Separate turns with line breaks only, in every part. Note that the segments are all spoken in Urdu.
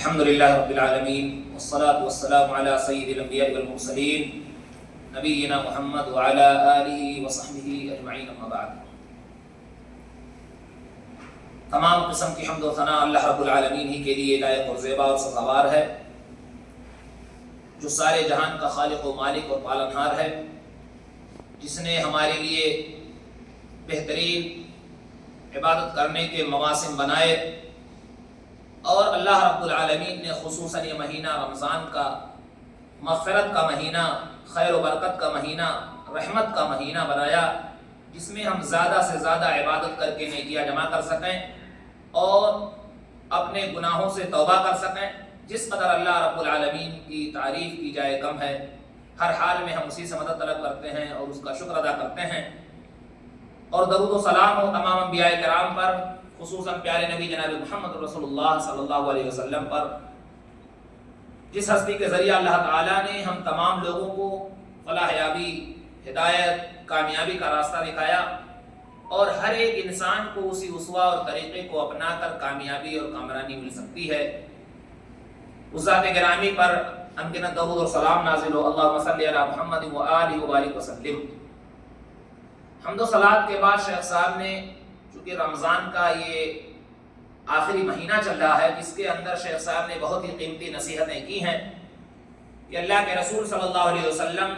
الحمد للہ رب العالمین والصلاة والسلام علی سید الانبیاء والمرسلین نبینا محمد وعلی آلہ وصحبہ اجمعین اما بعد۔ تمام قسم کی حمد و ثنا اللہ رب العالمین ہی کے لیے لائق اور زیبا اور سزاوار ہے، جو سارے جہان کا خالق و مالک اور پالنہار ہے، جس نے ہمارے لیے بہترین عبادت کرنے کے مواسم بنائے، اور اللہ رب العالمین نے خصوصاً یہ مہینہ رمضان کا مغفرت کا مہینہ، خیر و برکت کا مہینہ، رحمت کا مہینہ بنایا، جس میں ہم زیادہ سے زیادہ عبادت کر کے نیکیاں جمع کر سکیں اور اپنے گناہوں سے توبہ کر سکیں۔ جس قدر اللہ رب العالمین کی تعریف کی جائے کم ہے، ہر حال میں ہم اسی سے مدد طلب کرتے ہیں اور اس کا شکر ادا کرتے ہیں، اور درود و سلام ہو تمام انبیاء کرام پر، خصوصاً پیارے نبی جناب محمد رسول اللہ صلی اللہ علیہ وسلم پر، جس ہستی کے ذریعہ اللہ تعالیٰ نے ہم تمام لوگوں کو فلاح یابی، ہدایت، کامیابی کا راستہ دکھایا، اور ہر ایک انسان کو اسی اسوہ اور طریقے کو اپنا کر کامیابی اور کامرانی مل سکتی ہے۔ اس ذات گرامی پر انگنت درود اور سلام نازل ہو۔ اللہم صلی علی محمد و آلہ وبارک وسلم۔ حمد و صلات کے بعد شیخ صاحب نے، چونکہ رمضان کا یہ آخری مہینہ چل رہا ہے، جس کے اندر شیخ صاحب نے بہت ہی قیمتی نصیحتیں کی ہیں کہ اللہ کے رسول صلی اللہ علیہ وسلم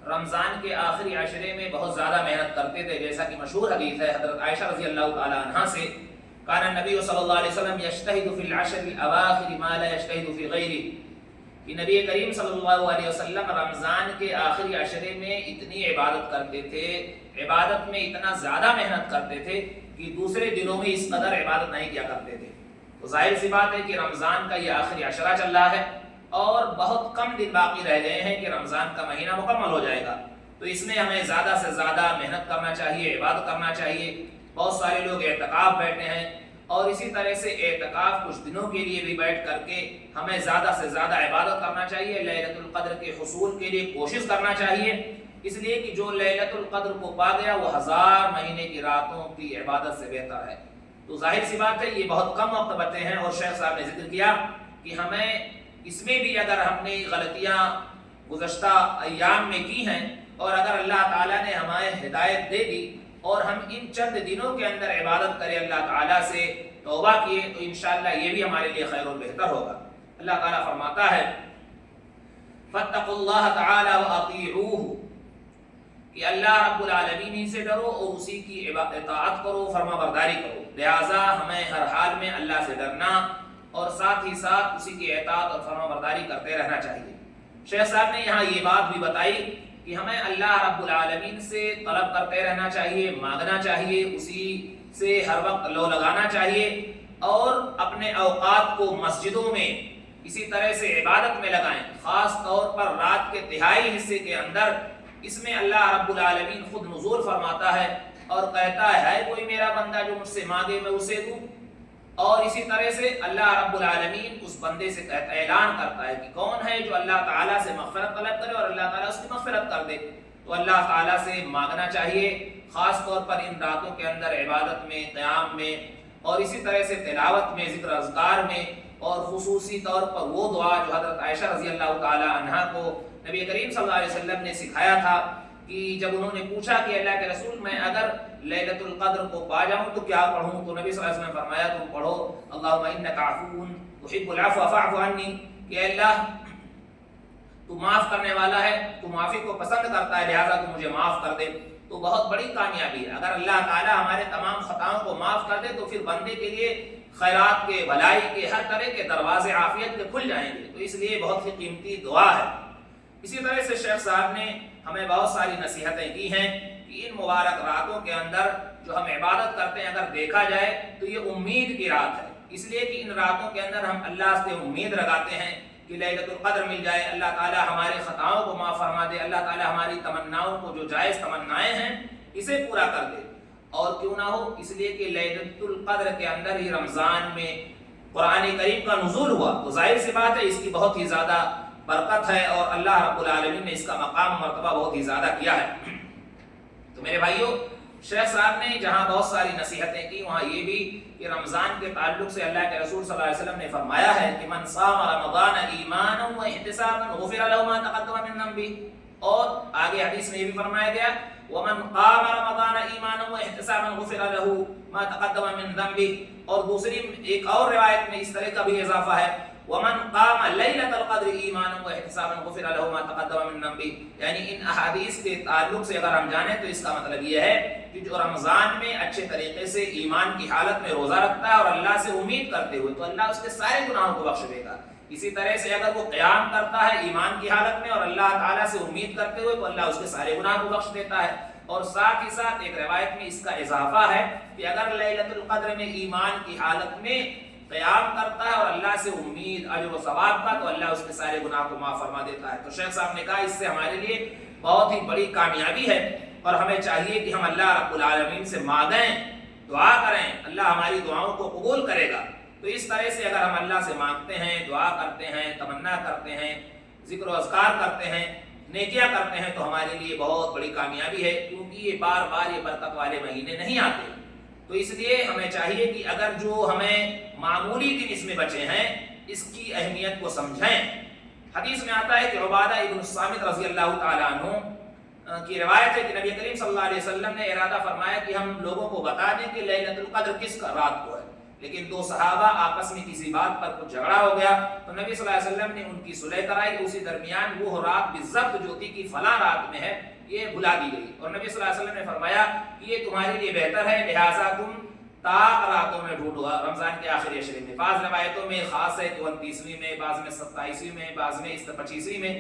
رمضان کے آخری عشرے میں بہت زیادہ محنت کرتے تھے، جیسا کہ مشہور حدیث ہے حضرت عائشہ رضی اللہ تعالی عنہا سے، کان النبی صلی اللہ علیہ وسلم یجتہد فی العشر الاواخر ما لا یجتہد فی غیرہ، کہ نبی کریم صلی اللہ علیہ وسلم رمضان کے آخری عشرے میں اتنی عبادت کرتے تھے، عبادت میں اتنا زیادہ محنت کرتے تھے کہ دوسرے دنوں میں اس قدر عبادت نہیں کیا کرتے تھے۔ تو ظاہر سی بات ہے کہ رمضان کا یہ آخری عشرہ چل رہا ہے اور بہت کم دن باقی رہ گئے ہیں کہ رمضان کا مہینہ مکمل ہو جائے گا، تو اس میں ہمیں زیادہ سے زیادہ محنت کرنا چاہیے، عبادت کرنا چاہیے۔ بہت سارے لوگ اعتکاف بیٹھے ہیں، اور اسی طرح سے اعتکاف کچھ دنوں کے لیے بھی بیٹھ کر کے ہمیں زیادہ سے زیادہ عبادت کرنا چاہیے، لیلۃ القدر کے حصول کے لیے کوشش کرنا چاہیے، اس لیے کہ جو لیلۃ القدر کو پا گیا وہ 1000 مہینے کی راتوں کی عبادت سے بہتر ہے۔ تو ظاہر سی بات ہے یہ بہت کم وقت بچے ہیں، اور شیخ صاحب نے ذکر کیا کہ ہمیں اس میں بھی اگر ہم نے غلطیاں گزشتہ ایام میں کی ہیں، اور اگر اللہ تعالیٰ نے ہمیں ہدایت دے دی اور ہم ان چند دنوں کے اندر عبادت کریں، اللہ تعالیٰ سے توبہ کیے، تو انشاءاللہ یہ بھی ہمارے لیے خیر و بہتر ہوگا۔ اللہ تعالیٰ فرماتا ہے فَاتَّقُوا اللَّهَ تَعَالَى وَأَطِيعُوهُ، کہ اللہ رب العالمین ہی سے ڈرو اور اسی کی اطاعت کرو، فرما برداری کرو۔ لہٰذا ہمیں ہر حال میں اللہ سے ڈرنا اور ساتھ ہی ساتھ اسی کی اطاعت اور فرما برداری کرتے رہنا چاہیے۔ شیخ صاحب نے یہاں یہ بات بھی بتائی کہ ہمیں اللہ رب العالمین سے طلب کرتے رہنا چاہیے، مانگنا چاہیے، اسی سے ہر وقت لو لگانا چاہیے، اور اپنے اوقات کو مسجدوں میں اسی طرح سے عبادت میں لگائیں، خاص طور پر رات کے تہائی حصے کے اندر۔ اس میں اللہ رب العالمین خود نزول فرماتا ہے اور کہتا ہے کوئی میرا بندہ جو مجھ سے مانگے میں اسے دوں، اور اسی طرح سے اللہ رب العالمین اس بندے سے اعلان کرتا ہے کہ کون ہے جو اللہ تعالیٰ سے مغفرت طلب کرے اور اللہ تعالیٰ اس کی مغفرت کر دے۔ تو اللہ تعالیٰ سے مانگنا چاہیے، خاص طور پر ان راتوں کے اندر عبادت میں، قیام میں، اور اسی طرح سے تلاوت میں، ذکر اذکار میں، اور خصوصی طور پر وہ دعا جو حضرت عائشہ رضی اللہ تعالی عنہا کو نبی کریم صلی اللہ علیہ وسلم نے سکھایا تھا، کہ جب انہوں نے پوچھا کہ اللہ کے رسول میں اگر لیلۃ القدر کو پا جاؤں تو کیا پڑھوں، تو نبی صلی اللہ علیہ وسلم نے فرمایا تم پڑھو اللہم انک عفو تحب العفو فاعف عنی، کہ اللہ تو معاف کرنے والا ہے، تو معافی کو پسند کرتا ہے، لہٰذا تو مجھے معاف کر دے۔ تو بہت بڑی کامیابی ہے اگر اللہ تعالیٰ ہمارے تمام خطاؤں کو معاف کر دے، تو پھر بندے کے لیے خیرات کے، بھلائی کے، ہر طرح کے دروازے عافیت کے کھل جائیں گے، تو اس لیے بہت ہی قیمتی دعا ہے۔ اسی طرح سے شیخ صاحب نے ہمیں بہت ساری نصیحتیں کی ہیں کہ ان مبارک راتوں کے اندر جو ہم عبادت کرتے ہیں، اگر دیکھا جائے تو یہ امید کی رات ہے، اس لیے کہ ان راتوں کے اندر ہم اللہ سے امید لگاتے ہیں کہ لیلۃ القدر مل جائے، اللہ تعالیٰ ہمارے خطاؤں کو معاف فرما دے، اللہ تعالیٰ ہماری تمناؤں کو جو جائز تمنائیں ہیں اسے پورا کر دے۔ اور کیوں نہ ہو، اس لیے کہ لیلۃ القدر کے اندر ہی رمضان میں قرآن کریم کا نزول ہوا، تو ظاہر سی بات ہے اس کی بہت ہی زیادہ برکت ہے، اور اللہ رب العالمین نے اس کا مقام مرتبہ بہت ہی زیادہ کیا ہے۔ تو میرے بھائیوں، شیخ صاحب نے جہاں بہت ساری نصیحتیں کی وہاں یہ بھی کہ رمضان کے تعلق سے اللہ کے رسول صلی اللہ علیہ وسلم نے فرمایا ہے کہ من صام رمضان ایمانا و احتسابا غفر له ما تقدم من ذنبه، اور آگے حدیث میں یہ بھی فرمایا گیا ومن قام رمضان ایمانا و احتسابا غفر له ما تقدم من ذنبه، اور دوسری ایک اور روایت میں اس طرح کا بھی اضافہ ہے ومن قام لیلۃ القدر ایمانا و احتسابا غفر له ما تقدم من ذنبه، یعنی ان احادیث کے تعلق سے اگر ہم جانیں تو اس کا مطلب یہ ہے کہ جو رمضان میں اچھے طریقے سے ایمان کی حالت میں روزہ رکھتا ہے اور اللہ سے امید کرتے ہوئے تو اللہ اس کے سارے گناہوں کو بخش دے گا۔ اسی طرح سے اگر وہ قیام کرتا ہے ایمان کی حالت میں اور اللہ تعالیٰ سے امید کرتے ہوئے تو اللہ اس کے سارے گناہ کو بخش دیتا ہے۔ اور ساتھ ہی ساتھ ایک روایت میں اس کا اضافہ ہے کہ اگر لیلۃ القدر میں ایمان کی حالت میں قیام کرتا ہے اور اللہ سے امید اجر و ثواب کا تو اللہ اس کے سارے گناہ کو معاف فرما دیتا ہے۔ تو شیخ صاحب نے کہا اس سے ہمارے لیے بہت ہی بڑی کامیابی ہے اور ہمیں چاہیے کہ ہم اللہ رب العالمین سے مانگیں، دعا کریں، اللہ ہماری دعاؤں کو قبول کرے گا۔ تو اس طرح سے اگر ہم اللہ سے مانگتے ہیں، دعا کرتے ہیں، تمنا کرتے ہیں، ذکر و اذکار کرتے ہیں، نیکیاں کرتے ہیں تو ہمارے لیے بہت بڑی کامیابی ہے، کیونکہ یہ بار بار یہ برکت والے مہینے نہیں آتے۔ تو اس لیے ہمیں چاہیے کہ اگر جو ہمیں معمولی دن اس میں بچے ہیں اس کی اہمیت کو سمجھیں۔ حدیث میں آتا ہے کہ عبادہ ابن الصامت رضی اللہ تعالیٰ عنہ کی روایت ہے کہ نبی کریم صلی اللہ علیہ وسلم نے ارادہ فرمایا کہ ہم لوگوں کو بتا دیں کہ لیلۃ القدر کس کا رات کو ہے، لیکن دو صحابہ آپس میں کسی بات پر کچھ جھگڑا ہو گیا تو نبی صلی اللہ علیہ وسلم نے ان کی صلح کرائی۔ اسی درمیان وہ رات بالضبط جو تھی کہ فلاں رات میں ہے یہ بھلا دی گئی، اور نبی صلی اللہ علیہ وسلم نے فرمایا کہ یہ تمہارے لیے بہتر ہے، لہٰذا تم طاق راتوں میں ڈھونڈو رمضان کے آخری عشرے میں۔ بعض روایتوں میں خاص ہے کہ 29ویں میں، بعض میں 27ویں میں، بعض میں 25ویں میں،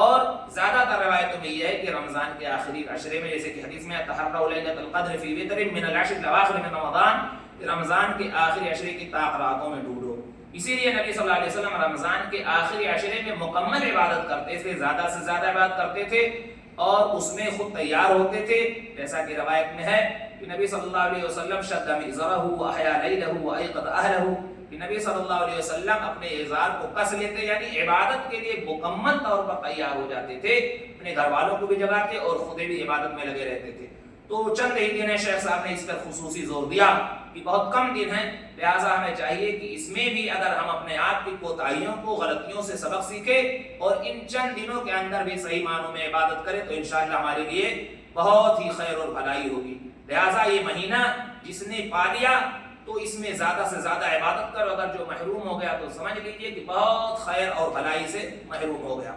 اور زیادہ تر روایتوں میں یہ ہے کہ رمضان کے آخری عشرے میں، جیسے کہ حدیث میں تحروا لیلۃ القدر فی وتر من العشر الاواخر من رمضان، رمضان کے آخری عشرے کی طاق راتوں میں ڈھونڈو۔ اسی لیے نبی صلی اللہ علیہ وسلم رمضان کے آخری عشرے میں مکمل عبادت کرتے تھے، زیادہ سے زیادہ عبادت کرتے تھے اور اس میں خود تیار ہوتے تھے، جیسا کہ روایت میں ہے کہ نبی صلی اللہ علیہ وسلم شد مئزرہ واحیا لیلہ وایقظ اہلہ، کہ نبی صلی اللہ علیہ وسلم اپنے ازار کو کس لیتے، یعنی عبادت کے لیے مکمل طور پر تیار ہو جاتے تھے، اپنے گھر والوں کو بھی جگاتے اور خود بھی عبادت میں لگے رہتے تھے۔ تو چند ہی دن ہیں، شیخ صاحب نے اس پر خصوصی زور دیا کہ بہت کم دن ہیں، لہٰذا ہمیں چاہیے کہ اس میں بھی اگر ہم اپنے آپ کی کوتاہیوں کو، غلطیوں سے سبق سیکھیں اور ان چند دنوں کے اندر بھی صحیح معنوں میں عبادت کریں تو انشاءاللہ ہمارے لیے بہت ہی خیر اور بھلائی ہوگی۔ لہٰذا یہ مہینہ جس نے پا لیا تو اس میں زیادہ سے زیادہ عبادت کرو، اگر جو محروم ہو گیا تو سمجھ لیجئے کہ بہت خیر اور بھلائی سے محروم ہو گیا۔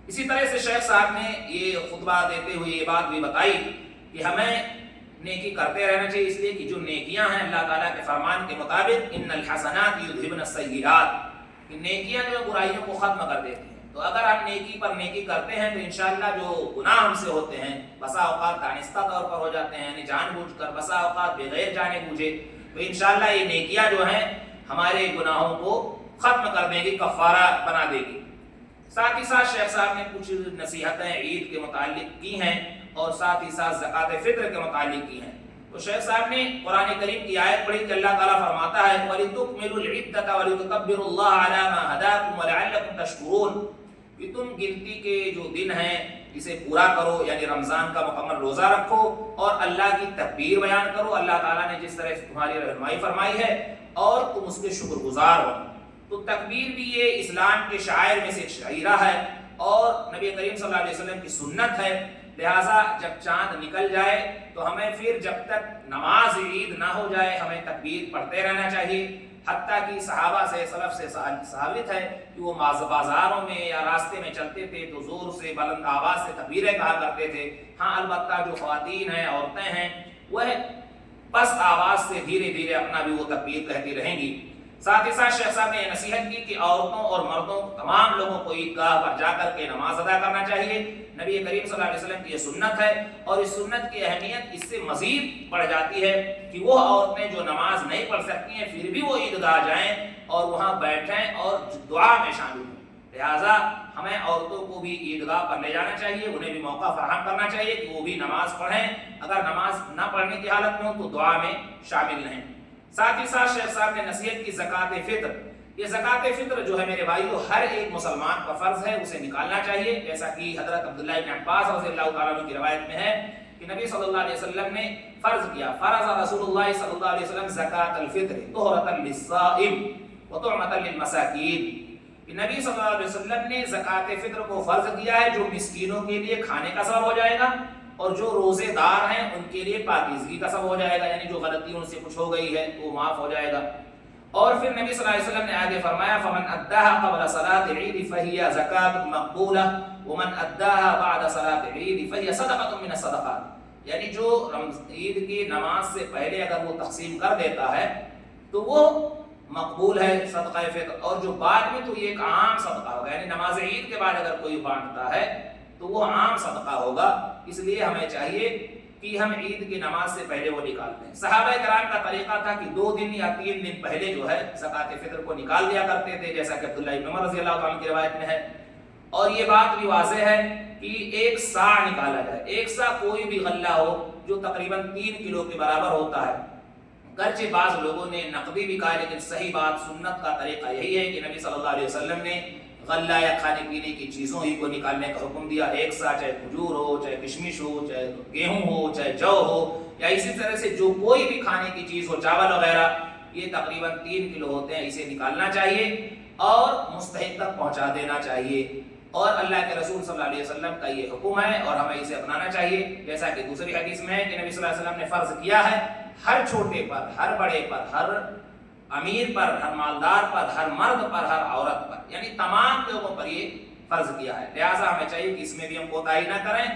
اسی طرح سے شیخ صاحب نے یہ خطبہ دیتے ہوئے یہ بات بھی بتائی کہ ہمیں نیکی کرتے رہنا چاہیے، اس لیے کہ جو نیکیاں ہیں اللہ تعالیٰ کے فرمان کے مطابق ان الحسنات یذھبن السیئات، کہ نیکیاں جو برائیوں کو ختم کر دیتی ہیں۔ تو اگر ہم نیکی پر نیکی کرتے ہیں تو انشاءاللہ جو گناہ ہم سے ہوتے ہیں بسا اوقات دانستہ طور پر ہو جاتے ہیں، یعنی جان بوجھ کر، بسا اوقات بغیر جانے بوجھے، تو انشاءاللہ یہ نیکیاں جو ہیں ہمارے گناہوں کو ختم کر دے گی، کفارہ بنا دے گی۔ ساتھ ہی ساتھ شیخ صاحب نے کچھ نصیحتیں عید کے متعلق کی ہیں اور ساتھ ہی ساتھ زکوٰۃ فطر کے متعلق کی ہیں۔ تو شیخ صاحب نے قرآن کریم کی آیت پڑھی کہ اللہ تعالیٰ فرماتا ہے وَلِتُكْمِلُوا الْعِدَّةَ وَلِتُكَبِّرُوا اللَّهَ عَلَىٰ مَا هَدَاكُمْ وَلَعَلَّكُمْ تَشْكُرُونَ، کہ تم گنتی کے جو دن ہیں اسے پورا کرو، یعنی رمضان کا مکمل روزہ رکھو اور اللہ کی تکبیر بیان کرو، اللہ تعالیٰ نے جس طرح تمہاری رہنمائی فرمائی ہے، اور تم اس کے شکر گزار ہو۔ تو تکبیر بھی یہ اسلام کے شعائر میں سے ایک شعیرہ ہے اور نبی کریم صلی اللہ علیہ وسلم کی سنت ہے، لہٰذا جب چاند نکل جائے تو ہمیں پھر جب تک نماز عید نہ ہو جائے ہمیں تکبیر پڑھتے رہنا چاہیے۔ حتیٰ کہ صحابہ سے، سلف سے ثابت ہے کہ وہ بازاروں میں یا راستے میں چلتے تھے تو زور سے بلند آواز سے تکبیریں کہا کرتے تھے۔ ہاں البتہ جو خواتین ہیں، عورتیں ہیں، وہ پست آواز سے دھیرے دھیرے اپنا بھی وہ تکبیر کہتی رہیں گی۔ ساتھ ہی ساتھ شیخ صاحب نے یہ نصیحت کی کہ عورتوں اور مردوں تمام لوگوں کو عیدگاہ پر جا کر کے نماز ادا کرنا چاہیے۔ نبی کریم صلی اللہ علیہ وسلم کی یہ سنت ہے اور اس سنت کی اہمیت اس سے مزید بڑھ جاتی ہے کہ وہ عورتیں جو نماز نہیں پڑھ سکتی ہیں پھر بھی وہ عیدگاہ جائیں اور وہاں بیٹھیں اور دعا میں شامل ہوں۔ لہٰذا ہمیں عورتوں کو بھی عیدگاہ پر لے جانا چاہیے، انہیں بھی موقع فراہم کرنا چاہیے کہ وہ بھی نماز پڑھیں، اگر نماز نہ پڑھنے کی حالت میں ہو تو دعا میں شامل رہیں۔ ساتھ ہی ساتھ شیخ صاحب نے نصیحت کی زکوٰۃ فطر۔ یہ زکوٰۃ فطر جو ہے میرے بھائیو ہر ایک مسلمان کا فرض ہے، اسے نکالنا چاہیے، جیسا کہ حضرت عبداللہ بن عباس رضی اللہ تعالیٰ عنہ کی روایت میں ہے کہ نبی صلی اللہ علیہ وسلم نے فرض کیا، فرض رسول اللہ صلی اللہ علیہ وسلم زکوٰۃ الفطر طہرۃ للصائم وطعمۃ للمساکین، کہ نبی صلی اللہ علیہ وسلم نے زکوٰۃ فطر کو فرض کیا ہے جو مسکینوں کے لیے کھانے کا سبب ہو جائے گا اور جو روزے دار ہیں ان کے لیے پاکیزگی کا سبب ہو جائے گا، یعنی جو غلطی ان سے کچھ ہو گئی ہے وہ معاف ہو جائے گا۔ اور پھر نبی صلی اللہ علیہ وسلم نے آگے فرمایا فمن اداها قبل صلاة العید فهي زکاۃ مقبولہ ومن اداها بعد صلاة العید فهي صدقۃ من الصدقات، یعنی جو عید کی نماز سے پہلے اگر وہ تقسیم کر دیتا ہے تو وہ مقبول ہے صدقہ فطر، اور جو بعد میں تو یہ ایک عام صدقہ ہوگا، یعنی نماز عید کے بعد اگر کوئی بانٹتا ہے تو وہ عام صدقہ ہوگا، اس لیے ہمیں چاہیے کہ ہم عید کی نماز سے پہلے وہ نکالتے ہیں۔ صحابہ کرام کا طریقہ تھا کہ 2 دن یا 3 دن پہلے جو ہے زکوٰۃ فطر کو نکال دیا کرتے تھے، جیسا کہ عبداللہ ابن عمر رضی اللہ عنہ کی روایت میں ہے، اور یہ بات بھی واضح ہے کہ 1 صاع نکالا جائے، 1 صاع کوئی بھی غلہ ہو جو تقریباً 3 کلو کے برابر ہوتا ہے، گرچہ بعض لوگوں نے نقدی بھی کہا لیکن صحیح بات سنت کا طریقہ یہی ہے کہ نبی صلی اللہ علیہ وسلم نے غلہ یا کھانے پینے کی چیزوں ہی کو نکالنے کا حکم دیا، 1 صاع چاہے کھجور ہو، چاہے کشمش ہو، چاہے گیہوں ہو، چاہے جو ہو، یا اسی طرح سے جو کوئی بھی کھانے کی چیز ہو، چاول وغیرہ، یہ تقریباً 3 کلو ہوتے ہیں، اسے نکالنا چاہیے اور مستحق تک پہنچا دینا چاہیے، اور اللہ کے رسول صلی اللہ علیہ وسلم کا یہ حکم ہے اور ہمیں اسے اپنانا چاہیے، جیسا کہ دوسری حدیث میں ہے کہ نبی صلی اللہ علیہ وسلم نے فرض کیا ہے ہر چھوٹے پر، ہر بڑے پر، ہر امیر پر، ہر مالدار پر، ہر مرد پر، ہر عورت پر، یعنی تمام لوگوں پر یہ فرض کیا ہے، لہٰذا ہمیں چاہیے کہ اس میں بھی ہم کوتاہی نہ کریں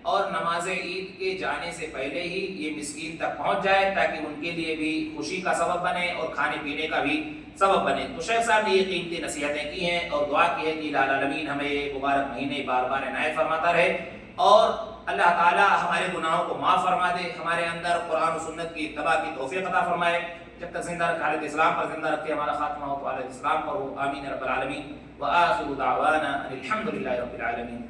اور نماز عید کے جانے سے پہلے ہی یہ مسکین تک پہنچ جائے تاکہ ان کے لیے بھی خوشی کا سبب بنے اور کھانے پینے کا بھی سبب بنے۔ تو شیخ صاحب نے یہ قیمتی نصیحتیں کی ہیں اور دعا کی ہے کہ الہ العالمین ہمیں یہ مبارک مہینے بار بار عنایت فرماتا رہے اور اللہ تعالی ہمارے گناہوں کو معاف فرما دے، ہمارے اندر قرآن و سنت کی اتباع کی توفیق عطا فرمائے، جب تک زندہ رکھے حالت اسلام پر زندہ رکھے، ہمارا خاتمہ ہو تو حالت اسلام پر ہو، آمین رب العالمین، وآخر دعوانا ان الحمد للہ رب العالمین۔